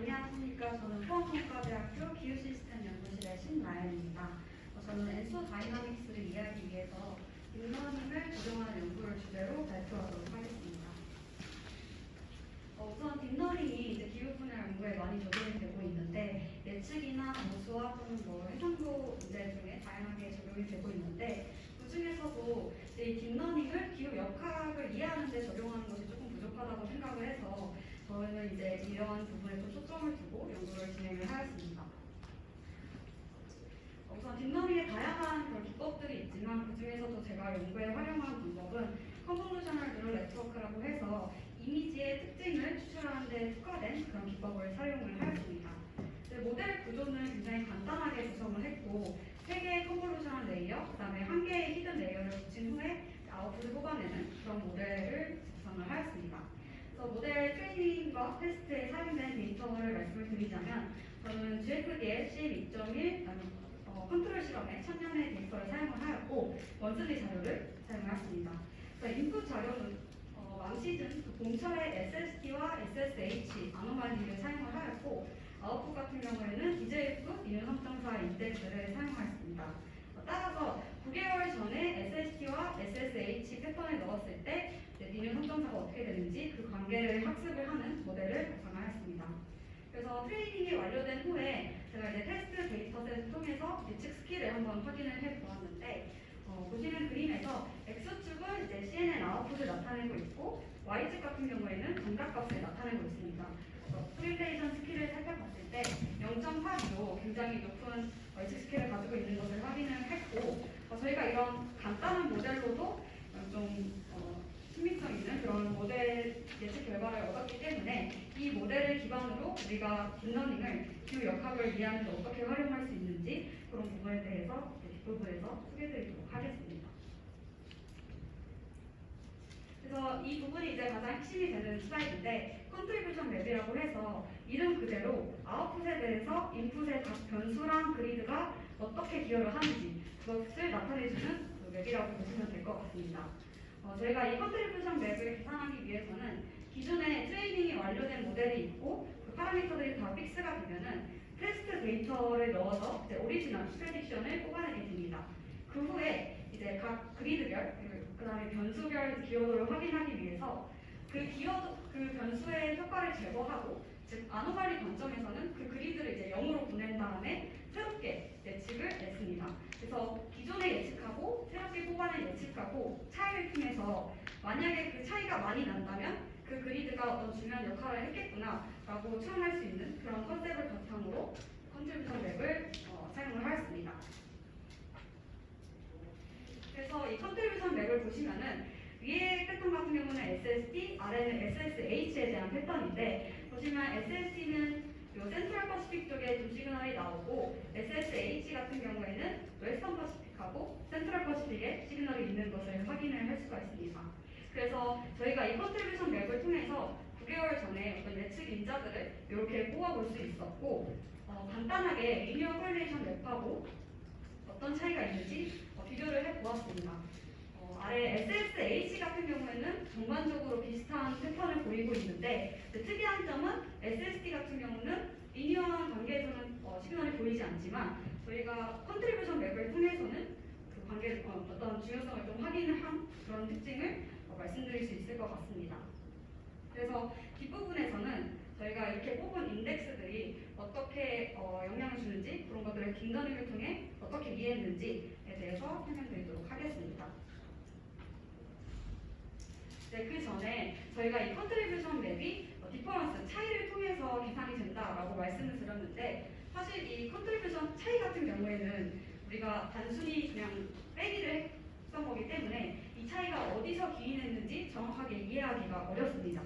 안녕하십니까. 저는 포항공과대학교 기후시스템 연구실의 신나연입니다. 저는 엔소 다이나믹스를 이해하기 위해서 딥러닝을 적용하는 연구를 주제로 발표하도록 하겠습니다. 우선 딥러닝이 이제 기후 분야 연구에 많이 적용이 되고 있는데 예측이나 보수와 또는 해상도 문제 중에 다양하게 적용이 되고 있는데 그 중에서도 이 딥러닝을 기후 역학을 이해하는 데 적용하는 것이 조금 부족하다고 생각을 해서 저는 이제 이런 부분에 좀 초점을 두고 연구를 진행을 하였습니다. 우선 딥러닝의 다양한 그런 기법들이 있지만 그 중에서도 제가 연구에 활용한 방법은 컨볼루셔널 뉴럴 네트워크라고 해서 이미지의 특징을 추출하는 데 특화된 그런 기법을 사용을 하였습니다. 모델 구조는 굉장히 간단하게 구성을 했고 3개의 컨볼루셔널 레이어, 그 다음에 1개의 히든 레이어를 붙인 후에 아웃풋을 뽑아내는 그런 모델을 구성을 하였습니다. 그래서 모델 트레이닝과 테스트에 사용된 데이터를 말씀을 드리자면 저는 GFD의 CM2.1 컨트롤 실험에 천년의 데이터를 사용을 하였고 원슬리 자료를 사용하였습니다. 인풋 자료는 왕시즌 공철의 SST와 SSH 아노말리를 사용을 하였고 아웃풋 같은 경우에는 DJF 이윤 선정사 인덱스를 사용하였습니다. 따라서 9개월 전에 SST와 SSH 패턴을 넣었을 때 이윤 선정사가 어떻게 되는지 그 관계를 학습을 하는 모델을 구성하였습니다. 그래서 트레이닝이 완료된 후에 제가 이제 테스트 데이터셋을 통해서 예측 스킬을 한번 확인을 해 보았는데 보시는 그림에서 X축은 이제 CNN 아웃풋을 나타내고 있고 Y축 같은 경우에는 정답값을 나타내고 있습니다. 프리레이션 스킬을 살펴봤을 때 0.82로 굉장히 높은 예측 스킬을 가지고 있는 것을 확인을 했고 저희가 이런 간단한 모델로도 좀 신빙성 있는 그런 모델 예측 결과를 얻었기 때문에 이 모델을 기반으로 우리가 딥러닝을 기후 역학을 이해하는 데 어떻게 활용할 수 있는지 그런 부분에 대해서 뒷부분에서 소개해드리도록 하겠습니다. 그래서 이 부분이 이제 가장 핵심이 되는 슬라이드인데 컨트리뷰션 맵이라고 해서 이름 그대로 아웃풋에 대해서 인풋의 각 변수랑 그리드가 어떻게 기여를 하는지 그것을 나타내주는 그 맵이라고 보시면 될 것 같습니다. 저희가 이 컨트리뷰션 맵을 계산하기 위해서는 기존에 트레이닝이 완료된 모델이 있고 그 파라미터들이 다 픽스가 되면은 테스트 데이터를 넣어서 이제 오리지널 프레딕션을 뽑아내게 됩니다. 그 후에 이제 각 그리드별 그 다음에 변수별 기여도를 확인하기 위해서 그 변수의 효과를 제거하고 즉 아노말리 관점에서는 그 그리드를 이제 0으로 보낸 다음에 새롭게 예측을 냈습니다. 그래서 기존에 예측하고 새롭게 뽑아낸 예측하고 차이를 통해서 만약에 그 차이가 많이 난다면 그 그리드가 어떤 중요한 역할을 했겠구나 라고 추론할 수 있는 그런 컨셉을 바탕으로 컨트리뷰션 맵을 사용을 하였습니다. 그래서 이 컨트리뷰션 맵을 보시면은 위에 패턴 같은 경우는 SST, 아래는 SSH에 대한 패턴인데 보시면 SST는 요 센트럴 퍼시픽 쪽에 좀 시그널이 나오고 SSH 같은 경우에는 웨스턴 퍼시픽하고 센트럴 퍼시픽에 시그널이 있는 것을 확인을 할 수가 있습니다. 그래서 저희가 이 컨트리뷰션 맵을 통해서 9개월 전에 어떤 예측 인자들을 이렇게 뽑아볼 수 있었고 간단하게 리니어 코릴레이션 맵하고 어떤 차이가 있는지 비교를 해보았습니다. 아래 SSH 같은 경우에는 전반적으로 비슷한 패턴을 보이고 있는데 특이한 점은 SST 같은 경우는 리니어한 관계에서는 시그널이 보이지 않지만 저희가 컨트리뷰션 맵을 통해서는 그 관계를 어떤 중요성을 좀 확인을 한 그런 특징을 말씀드릴 수 있을 것 같습니다. 그래서 뒷부분에서는 저희가 이렇게 뽑은 인덱스들이 어떻게 영향을 주는지 그런 것들을 딥러닝을 통해 어떻게 이해했는지에 대해서 설명드리도록 하겠습니다. 네, 그 전에 저희가 이 컨트리뷰션 맵이 디퍼런스, 차이를 통해서 계산이 된다라고 말씀을 드렸는데 사실 이 컨트리뷰션 차이 같은 경우에는 우리가 단순히 그냥 빼기를 했던 거기 때문에 이 차이가 어디서 기인했는지 정확하게 이해하기가 어렵습니다.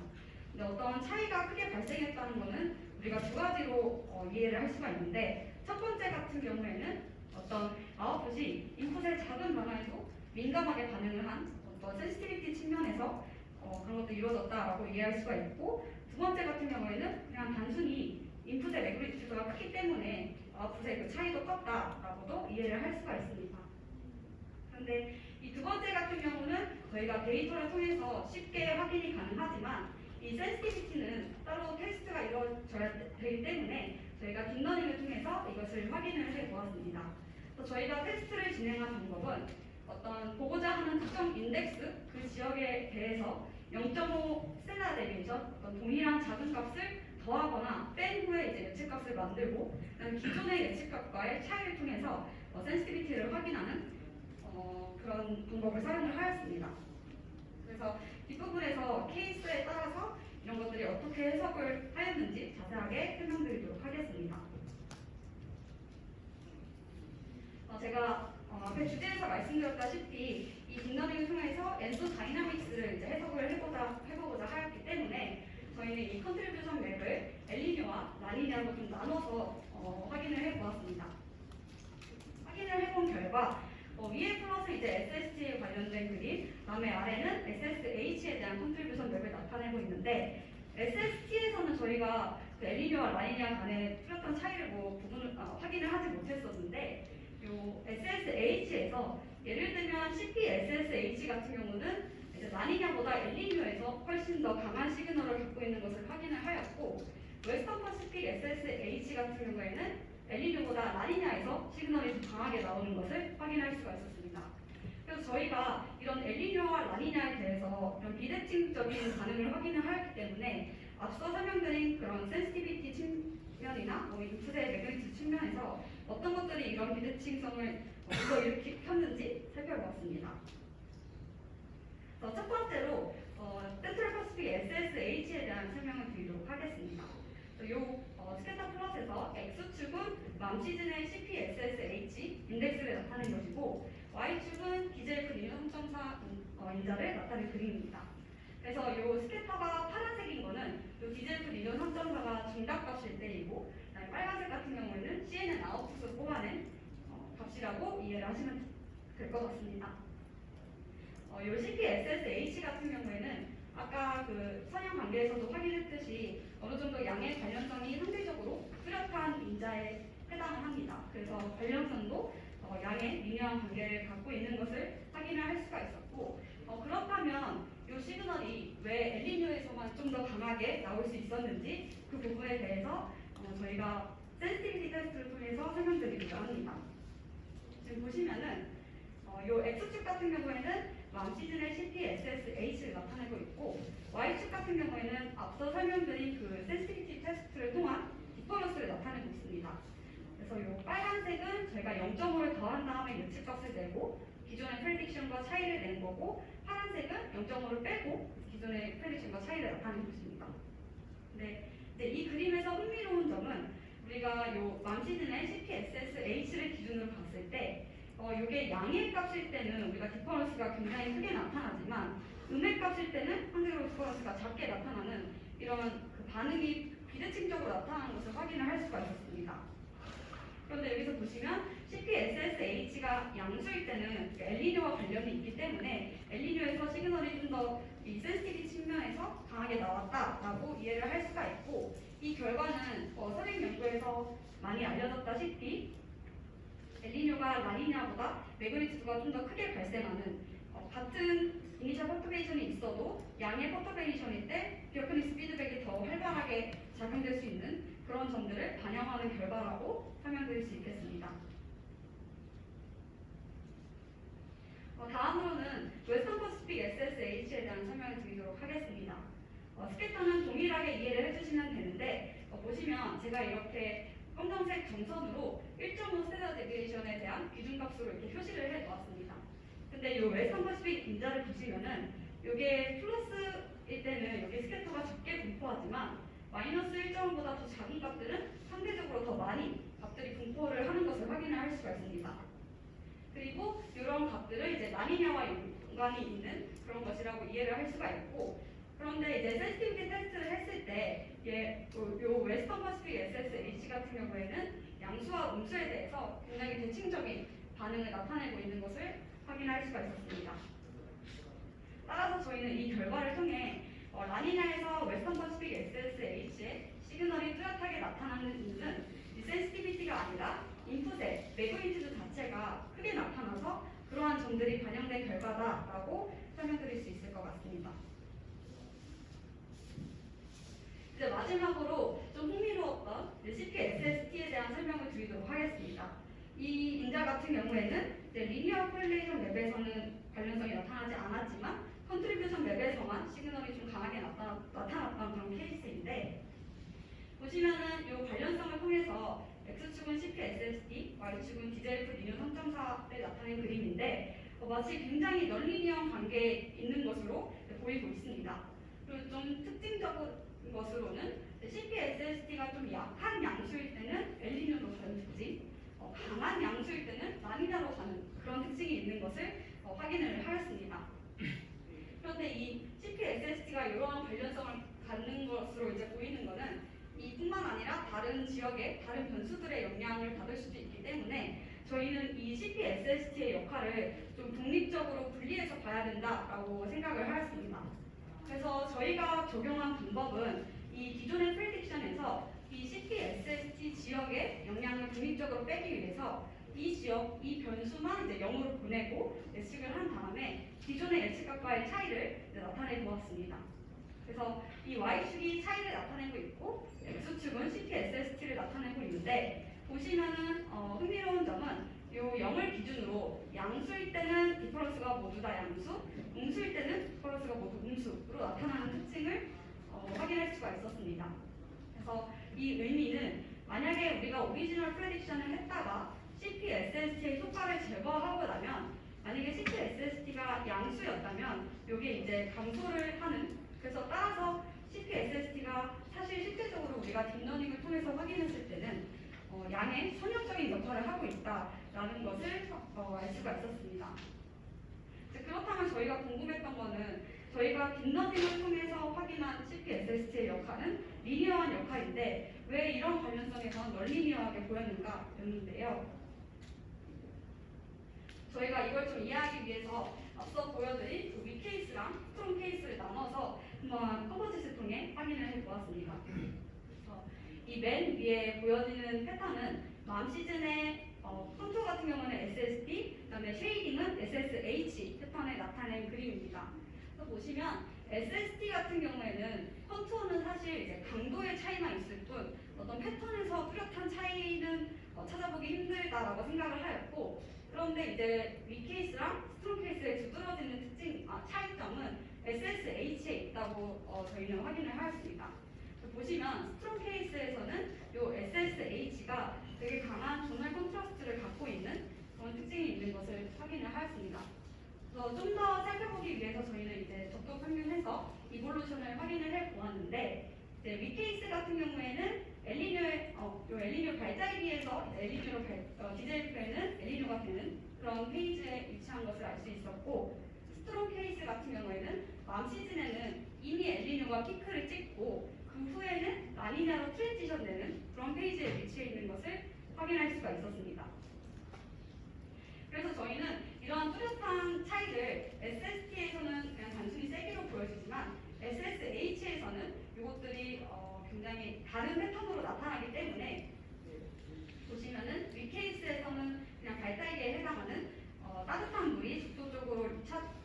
근데 어떤 차이가 크게 발생했다는 것은 우리가 두 가지로 이해를 할 수가 있는데 첫 번째 같은 경우에는 어떤 아웃풋이 인풋의 작은 변화에도 민감하게 반응을 한 어떤 센시티비티 측면에서 그런 것도 이루어졌다라고 이해할 수가 있고 두 번째 같은 경우에는 그냥 단순히 인풋의 매그니튜드가 크기 때문에 아웃풋의 그 차이도 컸다라고도 이해를 할 수가 있습니다. 그런데 이 두 번째 같은 경우는 저희가 데이터를 통해서 쉽게 확인이 가능하지만 이 센시티비티는 따로 테스트가 이루어져야 되기 때문에 저희가 딥러닝을 통해서 이것을 확인을 해보았습니다. 저희가 테스트를 진행한 방법은 어떤 보고자 하는 특정 인덱스 그 지역에 대해서 0.5 스탠다드 데비에이션 어떤 동일한 작은 값을 더하거나 뺀 후에 이제 예측값을 만들고 기존의 예측값과의 차이를 통해서 센시티비티를 확인하는 그런 방법을 사용을 하였습니다. 그래서 뒷부분에서 케이스에 따라서 이런 것들이 어떻게 해석을 하였는지 자세하게 설명드리도록 하겠습니다. 제가 앞에 주제에서 말씀드렸다시피 이 딥러닝을 통해서 엔도 다이나믹스를 이제 해석을 해보고자 하였기 때문에 저희는 이 컨트리뷰션 맵을 엘니뇨와 라니냐로 좀 나눠서 확인을 해보았습니다. 확인을 해본 결과 위에 플러스 이제 SST에 관련된 그림, 다음에 아래는 SSH에 대한 컨트리뷰션 맵을 나타내고 있는데 SST에서는 저희가 그 엘니뇨와 라니냐 간의 뚜렷한 차이를 부분을 확인을 하지 못했었는데 요 SSH에서 예를 들면 CPSSH 같은 경우는 이제 라니냐보다 엘니뇨에서 훨씬 더 강한 시그널을 갖고 있는 것을 확인을 하였고 웨스턴 퍼시픽 SSH 같은 경우에는 엘니뇨보다 라니냐에서 시그널이 더 강하게 나오는 것을 확인할 수가 있었습니다. 그래서 저희가 이런 엘니뇨와 라니냐에 대해서 이런 비대칭적인 반응을 확인을 하였기 때문에 앞서 설명드린 그런 센시티비티 측면이나 인풋의 매그니튜드 측면에서 어떤 것들이 이런 비대칭성을 불러일으켰는지 살펴보았습니다. 첫 번째로 센트럴 퍼시픽 SSH에 대한 설명을 드리도록 하겠습니다. 이 스캐터 플롯에서 X축은 맘 시즌의 CPSSH 인덱스를 나타낸 것이고 Y축은 디젤 그린 3.4 인자를 나타낸 그림입니다. 그래서 이 스캐터가 파란색인 거는 이 디젤 그린 3.4가 중값값일 때이고 빨간색 같은 경우에는 CNN 아웃풋을 뽑아낸 값이라고 이해를 하시면 될 것 같습니다. 이 CPSSH 같은 경우에는 아까 그 선형 관계에서도 확인했듯이 어느 정도 양의 관련성이 상대적으로 뚜렷한 인자에 해당을 합니다. 그래서 관련성도 양의 리니어한 관계를 갖고 있는 것을 확인을 할 수가 있었고 그렇다면 이 시그널이 왜 엘니뇨에서만 좀 더 강하게 나올 수 있었는지 그 부분에 대해서 저희가 센시티비티 테스트를 통해서 설명드리고자 합니다. 지금 보시면은 이 X축 같은 경우에는 맘 시즌의 CPSSH를 나타내고 있고 Y축 같은 경우에는 앞서 설명드린 그 센시티비티 테스트를 통한 디퍼런스를 나타내고 있습니다. 그래서 이 빨간색은 저희가 0.5를 더한 다음에 예측값을 내고 기존의 프레딕션과 차이를 낸 거고 파란색은 0.5를 빼고 기존의 프레딕션과 차이를 나타내고 있습니다. 근데 이제 이 그림에서 흥미로운 점은 우리가 이 맘 시즌의 CPSSH를 기준으로 봤을 때 이게 양의 값일 때는 우리가 디퍼런스가 굉장히 크게 나타나지만 음의 값일 때는 상대적으로 디퍼런스가 작게 나타나는 이런 그 반응이 비대칭적으로 나타나는 것을 확인을 할 수가 있었습니다. 그런데 여기서 보시면 CPSSH가 양수일 때는 엘니뇨와 관련이 있기 때문에 엘니뇨에서 시그널이 좀 더 이 센시티비티 측면에서 강하게 나왔다라고 이해를 할 수가 있고 이 결과는 선행 연구에서 많이 알려졌다시피 엘니뇨가 라니냐보다 매그니튜드가 좀 더 크게 발생하는 같은 이니셜 퍼터베이션이 있어도 양의 퍼터베이션일 때 비어크니스 피드백이 더 활발하게 작용될 수 있는 그런 점들을 반영하는 결과라고 설명드릴 수 있겠습니다. 다음으로는 웨스턴 퍼시픽 SSH에 대한 설명을 드리도록 하겠습니다. 스캐터는 동일하게 이해를 해주시면 되는데 보시면 제가 이렇게 검정색 점선으로 1.5 스탠다드 데비에이션에 대한 기준값으로 이렇게 표시를 해놓았습니다. 근데 이 웨스턴 퍼시픽 인자를 보시면은 이게 플러스일 때는 여기 스캐터가 적게 분포하지만 마이너스 1.5보다 더 작은 값들은 상대적으로 더 많이 값들이 분포를 하는 것을 확인을 할 수가 있습니다. 그리고 이런 값들은 이제 라니냐와 연관이 있는 그런 것이라고 이해를 할 수가 있고 그런데 이제 센시티비티 테스트를 했을 때 요 웨스턴 퍼시픽 SSH 같은 경우에는 양수와 음수에 대해서 굉장히 대칭적인 반응을 나타내고 있는 것을 확인할 수가 있었습니다. 따라서 저희는 이 결과를 통해 라니냐에서 웨스턴 퍼시픽 SSH의 시그널이 뚜렷하게 나타나는 이유는 이 센시티비티가 아니라 인풋의 매그니튜드 자체가 크게 나타나서 그러한 점들이 반영된 결과다라고 설명드릴 수 있을 것 같습니다. 이제 마지막으로 좀 흥미로웠던 CPSST에 대한 설명을 드리도록 하겠습니다. 이 인자 같은 경우에는 리니어 코릴레이션 맵에서는 관련성이 나타나지 않았지만 컨트리뷰션 맵에서만 시그널이 좀 강하게 나타났던 그런 케이스인데, 보시면은 이 관련성을 통해서 X축은 CPSST, Y축은 DJF 리니어 3.4를 나타낸 그림인데 마치 굉장히 넌리니어 관계에 있는 것으로 보이고 있습니다. 그리고 좀 특징적인 것으로는 CPSST가 좀 약한 양수일 때는 엘니뇨로 가는 특징, 강한 양수일 때는 라니냐로 가는 그런 특징이 있는 것을 확인을 하였습니다. 그런데 이 CPSST가 이러한 관련성을 갖는 것으로 이제 보이는 것은 이뿐만 아니라 다른 지역의 다른 변수들의 영향을 받을 수도 있기 때문에 저희는 이 CPSST의 역할을 좀 독립적으로 분리해서 봐야 된다라고 생각을 하였습니다. 그래서 저희가 적용한 방법은 이 기존의 프레딕션에서 이 CPSST 지역의 영향을 독립적으로 빼기 위해서 이 지역, 이 변수만 이제 0으로 보내고 예측을 한 다음에 기존의 예측값과의 차이를 나타내 보았습니다. 그래서 이 Y축이 차이를 나타내고 있고 X축은 CPSST를 나타내고 있는데, 보시면은 흥미로운 점은 이 0을 기준으로 양수일 때는 디퍼런스가 모두 다 양수, 음수일 때는 디퍼런스가 모두 음수로 나타나는 특징을 확인할 수가 있었습니다. 그래서 이 의미는 만약에 우리가 오리지널 프레딕션을 했다가 CPSST의 효과를 제거하고 나면, 만약에 CPSST가 양수였다면 이게 이제 감소를 하는, 그래서 따라서 CPSST가 사실 실제적으로 우리가 딥러닝을 통해서 확인했을 때는 양의 선형적인 역할을 하고 있다라는 것을 알 수가 있었습니다. 그렇다면 저희가 궁금했던 거는, 저희가 딥러닝을 통해서 확인한 CPSST의 역할은 리니어한 역할인데 왜 이런 관련성에서 널리니어하게 보였는가였는데요. 저희가 이걸 좀 이해하기 위해서 앞서 보여드린 그 위 케이스랑 스트롱 케이스를 나눠서 한번 커버짓을 통해 확인을 해보았습니다. 이 맨 위에 보여지는 패턴은 맘 시즌의 컨투어 같은 경우는 SST, 그다음에 쉐이딩은 SSH 패턴에 나타낸 그림입니다. 그래서 보시면 SST 같은 경우에는 컨투어는 사실 이제 강도의 차이만 있을 뿐 어떤 패턴에서 뚜렷한 차이는 찾아보기 힘들다라고 생각을 하였고, 그런데 이제 위 케이스랑 스트롱 케이스의 두드러지는 차이점은 SSH에 있다고 저희는 확인을 하였습니다. 보시면 스트롱 케이스에서는 이 SSH가 되게 강한 존얼 컨트라스트를 갖고 있는 그런 특징이 있는 것을 확인을 하였습니다. 그래서 좀 더 살펴보기 위해서 저희는 이제 적도 평균해서 이볼루션을 확인을 해 보았는데, 이제 위 케이스 같은 경우에는 엘니뇨 발자리에서 엘니뇨로 DJF에는 엘니뇨가 되는 그런 페이지에 위치한 것을 알 수 있었고, 스트롱 케이스 같은 경우에는 맘 시즌에는 이미 엘니뇨가 피크를 찍고 그 후에는 라니냐로 트랜지션 되는 그런 페이지에 위치해 있는 것을 확인할 수가 있었습니다. 그래서 저희는 이러한 뚜렷한 차이를 SST에서는 그냥 단순히 세기로 보여지지만 SSH에서는 이것들이 굉장히 다른 패턴으로 나타나기 때문에, 보시면은 위 케이스에서는 그냥 발달기에 해당하는 따뜻한 물이 직접적으로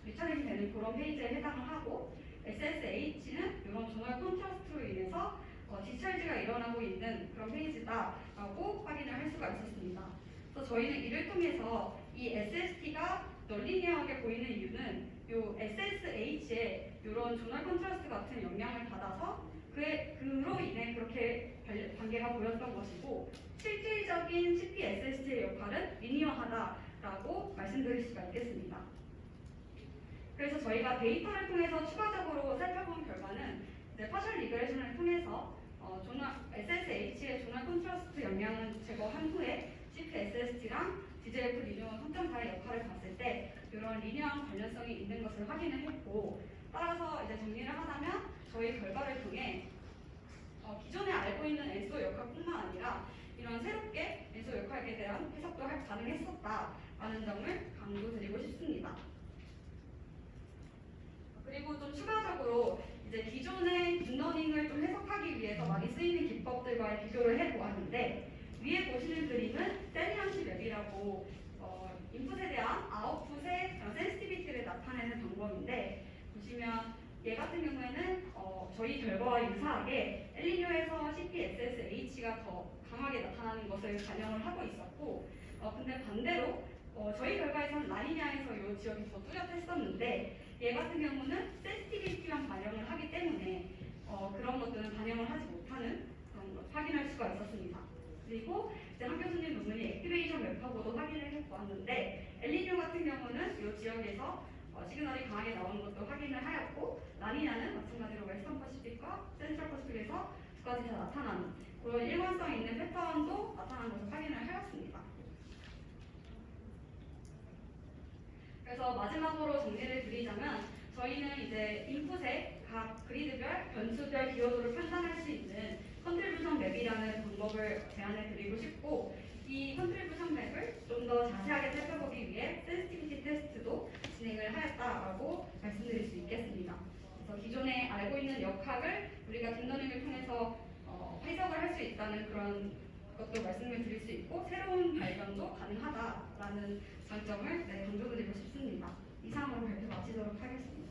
리차딩이 되는 그런 페이지에 해당을 하고, SSH는 이런 존얼 컨트라스트로 인해서 디스찰지가 일어나고 있는 그런 페이지다라고 확인을 할 수가 있었습니다. 그래서 저희는 이를 통해서 이 SST가 널리니어하게 보이는 이유는 이 SSH에 이런 존얼 컨트라스트 같은 영향을 받아서 그로 인해 그렇게 관계가 보였던 것이고, 실질적인 CPSST의 역할은 리니어하다라고 말씀드릴 수가 있겠습니다. 그래서 저희가 데이터를 통해서 추가적으로 살펴본 결과는 이제 파셜 리그레이션을 통해서 SSH의 존얼 컨트라스트 영향을 제거한 후에 CPSST랑 DJF 리니어 3.4의 역할을 봤을 때 이런 리니어한 관련성이 있는 것을 확인을 했고, 따라서 이제 정리를 하자면 저희 결과를 통해 기존에 알고 있는 엔소 역할뿐만 아니라 이런 새롭게 엔소 역할에 대한 해석도 가능했었다라는 점을 강조드리고 싶습니다. 그리고 좀 추가적으로 이제 기존의 딥러닝을 좀 해석하기 위해서 많이 쓰이는 기법들과의 비교를 해보았는데, 위에 보시는 그림은 세리언시 맵이라고 인풋에 대한 아웃풋의 센시티비티를 나타내는 방법인데, 보시면 얘 같은 경우에는 저희 결과와 유사하게 엘니뇨에서 CPSSH가 더 것을 반영을 하고 있었고, 근데 반대로 저희 결과에서는 라니냐에서 이 지역이 더 뚜렷했었는데 얘 같은 경우는 센시티비티만 반영을 하기 때문에 그런 것들은 반영을 하지 못하는 그런 걸 확인할 수가 있었습니다. 그리고 이제 한 교수님 논문이 액티베이션 웹하고도 확인을 해보았는데 엘니뇨 같은 경우는 이 지역에서 시그널이 강하게 나오는 것도 확인을 하였고 라니냐는 마찬가지로 웨스턴 퍼시픽과 센트럴 퍼시픽에서 두 가지 다 나타나는 그런 일관성 있는 패턴도 나타나는 것을 확인을 하였습니다. 그래서 마지막으로 정리를 드리자면 저희는 이제 인풋의 각 그리드별, 변수별 기여도를 판단할 수 있는 컨트리뷰션 맵이라는 방법을 제안해 드리고 싶고 이 컨트리뷰션 맵을 좀 더 자세하게 살펴보기 위해 센시티비티 테스트도 진행을 하였다라고 말씀드릴 수 있겠습니다. 그래서 기존에 알고 있는 역학을 우리가 딥러닝을 통해서 해석을 할 수 있다는 그런 것도 말씀을 드릴 수 있고 새로운 발견도 가능하다라는 장점을 강조드리고 싶습니다. 이상으로 발표 마치도록 하겠습니다.